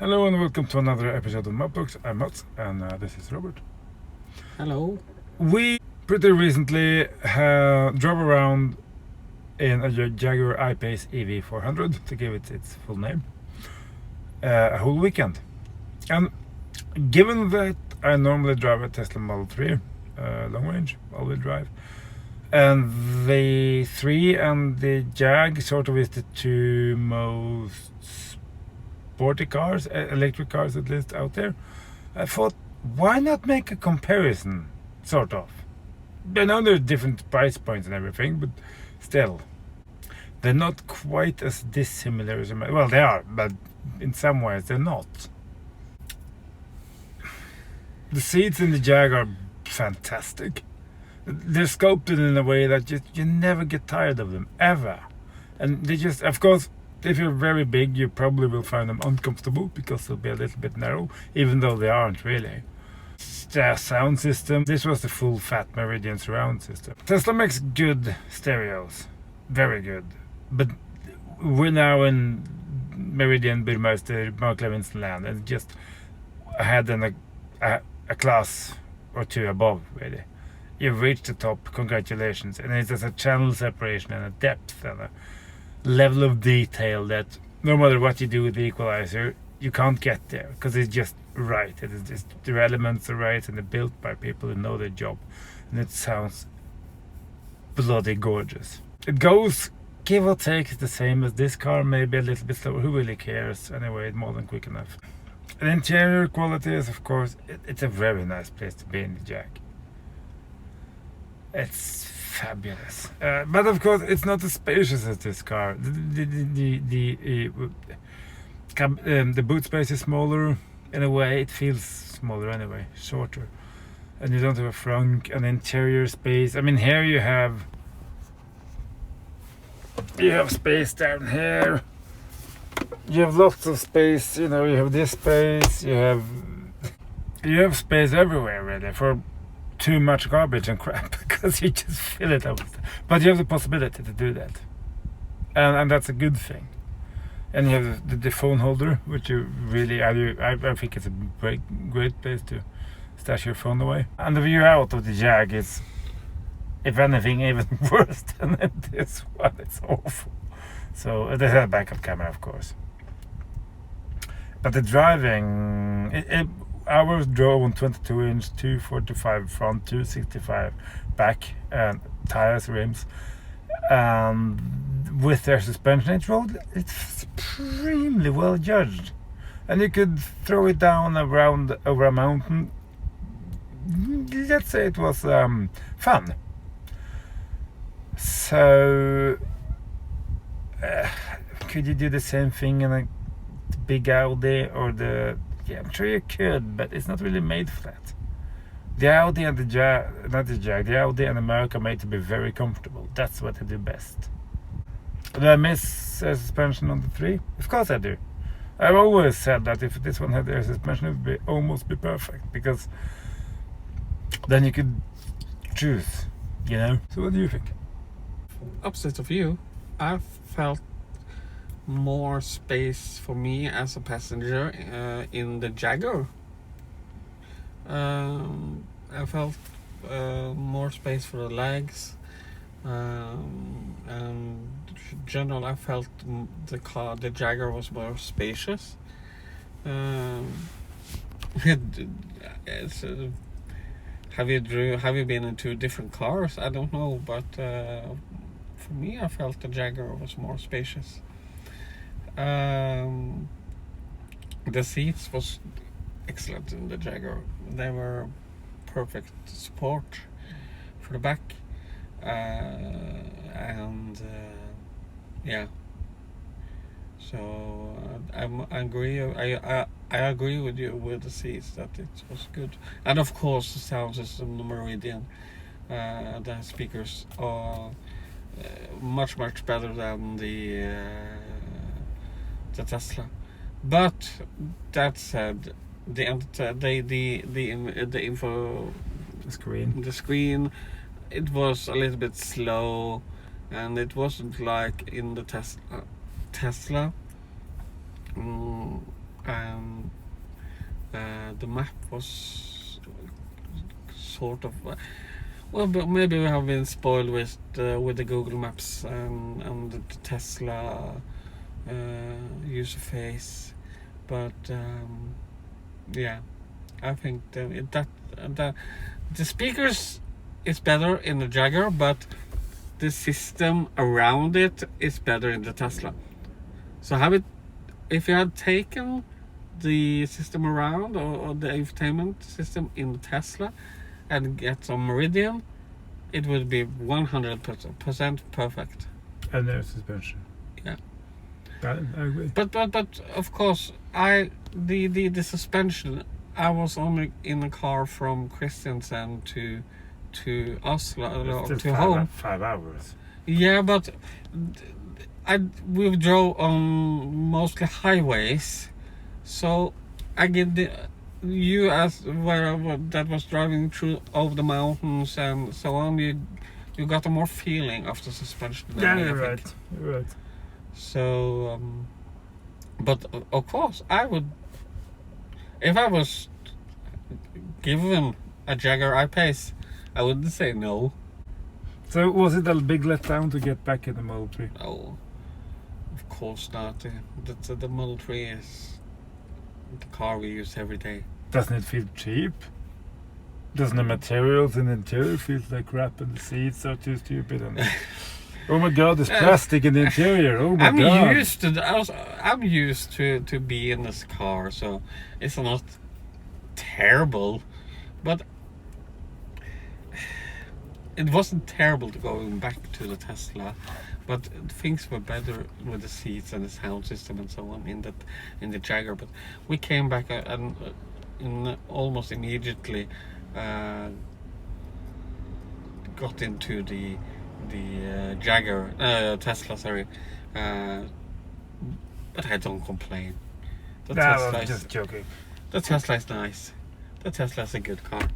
Hello and welcome to another episode of Mapbooks. I'm Mats and this is Robert. Hello. We pretty recently drove around in a Jaguar I-Pace EV400, to give it its full name, a whole weekend. And given that I normally drive a Tesla Model 3, long range, all-wheel drive, and the 3 and the Jag sort of is the two most sporty cars, electric cars at least, out there, I thought, why not make a comparison, sort of. I know there's different price points and everything, but still, they're not quite as dissimilar as, well, they are, but in some ways they're not. The seats in the Jag are fantastic. They're sculpted in a way that you never get tired of them, ever. And they just, of course, if you're very big, you probably will find them uncomfortable because they'll be a little bit narrow, even though they aren't really. The sound system, this was the full Fat Meridian surround system. Tesla makes good stereos, very good. But we're now in Meridian Burmeister Mark Levinson land, and just ahead and a class or two above, really. You've reached the top, congratulations. And it has a channel separation and a depth and a level of detail that no matter what you do with the equalizer, you can't get there because it's just right. It is just, the elements are right and they're built by people who know their job, and it sounds bloody gorgeous. It goes, give or take, the same as this car, maybe a little bit slower. Who really cares? Anyway, it's more than quick enough. The interior quality is, of course, it's a very nice place to be in the Jag. It's fabulous, but of course it's not as spacious as this car. The boot space is smaller in a way. It feels smaller anyway, shorter, and you don't have a frunk and interior space. I mean, here you have space down here. You have lots of space. You know, you have this space. You have space everywhere, really, for too much garbage and crap, because you just fill it up. But you have the possibility to do that, and that's a good thing. And you have the phone holder, which you really, I think it's a great place to stash your phone away. And the view out of the Jag is, if anything, even worse than this one. It's awful. So they have a backup camera, of course. But the driving, ours drove on 22-inch, 245 front, 265 back, and tires, rims. With their suspension, it's extremely well judged. And you could throw it down over a mountain. Let's say it was fun. So, could you do the same thing in a big Audi or the... Yeah, I'm sure you could, but it's not really made for that. The Audi and the Jag, not the Jag, the Audi and America are made to be very comfortable. That's what they do best. Do I miss suspension on the 3? Of course I do. I've always said that if this one had air suspension, it would almost be perfect, because then you could choose, you know? So what do you think? Opposite of you, I felt more space for me as a passenger in the Jaguar. I felt more space for the legs, and in general I felt the Jaguar was more spacious. Have you been in two different cars? I don't know, but for me I felt the Jaguar was more spacious. The seats was excellent in the Jaguar. They were perfect support for the back, and yeah. So I agree. I agree with you with the seats that it was good, and of course the sound system, the Meridian, the speakers are much better than the Tesla. But that said, the info, the screen, it was a little bit slow, and it wasn't like in the Tesla. And the map was sort of well, but maybe we have been spoiled with the Google Maps and the Tesla user face, but yeah, I think that the speakers is better in the Jaguar, but the system around it is better in the Tesla. So if you had taken the system around or the infotainment system in the Tesla and get some Meridian, it would be 100% perfect. And no suspension. Yeah. I agree. But of course, the suspension. I was only in a car from Kristiansand to Oslo Still to home. 5 hours. Yeah, but we drove on mostly highways, so I get you as where that was driving through over the mountains and so on. You got a more feeling of the suspension. Yeah, you're right. You're right. So, but of course, I would, if I was given a Jaguar I-Pace, I wouldn't say no. So was it a big letdown to get back in the Model 3? No, of course not. The Model 3 is the car we use every day. Doesn't it feel cheap? Doesn't the materials in the interior feel like crap and the seats are too stupid? And oh my god, there's plastic in the interior. Oh my god. I'm used to be in this car, so it's not terrible, but it wasn't terrible to going back to the Tesla, but things were better with the seats and the sound system and so on in the Jaguar. But we came back and almost immediately got into the Jaguar Tesla, sorry. But I don't complain. I'm just joking. The Tesla is nice. The Tesla is a good car.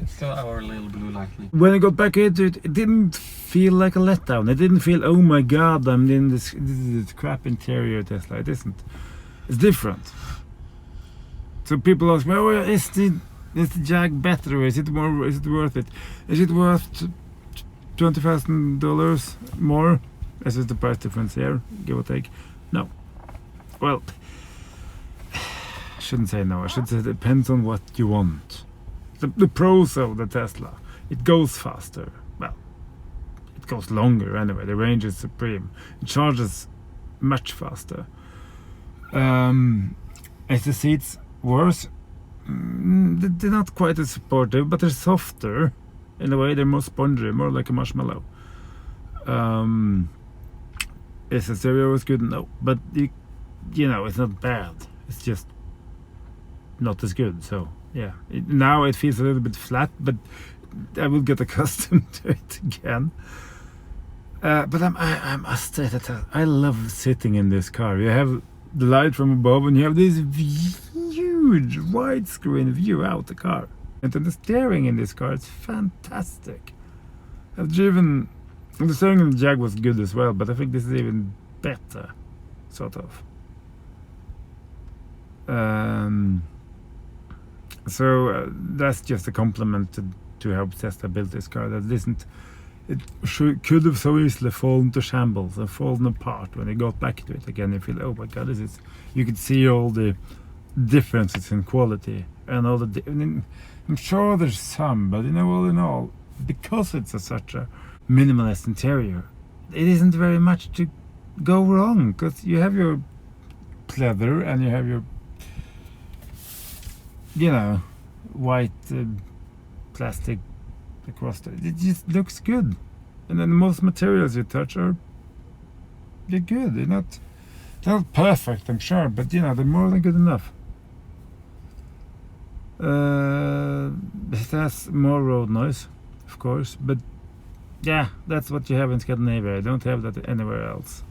It's still our little blue lightning. When I got back into it, it didn't feel like a letdown. It didn't feel, oh my god, I'm in this crap interior Tesla. It isn't. It's different. So people ask me, oh, is the Jag better? Is it worth it? Is it worth $20,000 more? This is the price difference here, give or take. No. Well, I shouldn't say no. I should say it depends on what you want. The pros of the Tesla, it goes faster. Well, it goes longer anyway. The range is supreme. It charges much faster. Is the seats worse? They're not quite as supportive, but they're softer in a way. They're more spongy, more like a marshmallow. Is the stereo was good? No, but you know, it's not bad. It's just not as good. So yeah, now it feels a little bit flat, but I will get accustomed to it again. But I must say that I love sitting in this car. You have the light from above, and you have this huge widescreen view out the car. And then the steering in this car is fantastic. I've driven. The steering in the Jag was good as well, but I think this is even better, sort of. So that's just a compliment to how Tesla built this car. Could have so easily fallen to shambles and fallen apart when they got back to it again. You feel, oh my god, this is. You could see all the differences in quality and all the. I'm sure there's some, but all in all, because it's such a minimalist interior, it isn't very much to go wrong, because you have your pleather and you have your white plastic across it just looks good, and then most materials you touch they're good. They're not perfect, I'm sure, but they're more than good enough. It has more road noise, of course, but yeah, that's what you have in Scandinavia. I don't have that anywhere else,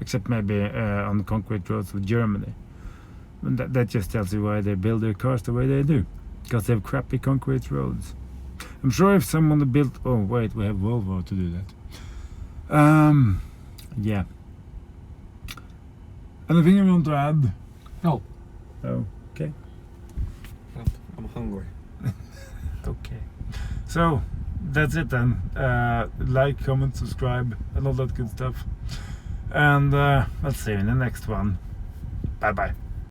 except maybe on concrete roads of Germany. And that just tells you why they build their cars the way they do, because they have crappy concrete roads. I'm sure if someone built... Oh wait, we have Volvo to do that. Yeah. Anything you want to add? No. Oh, okay. I'm hungry. Okay. So that's it then. Like, comment, subscribe, and all that good stuff. And let's see you in the next one. Bye bye.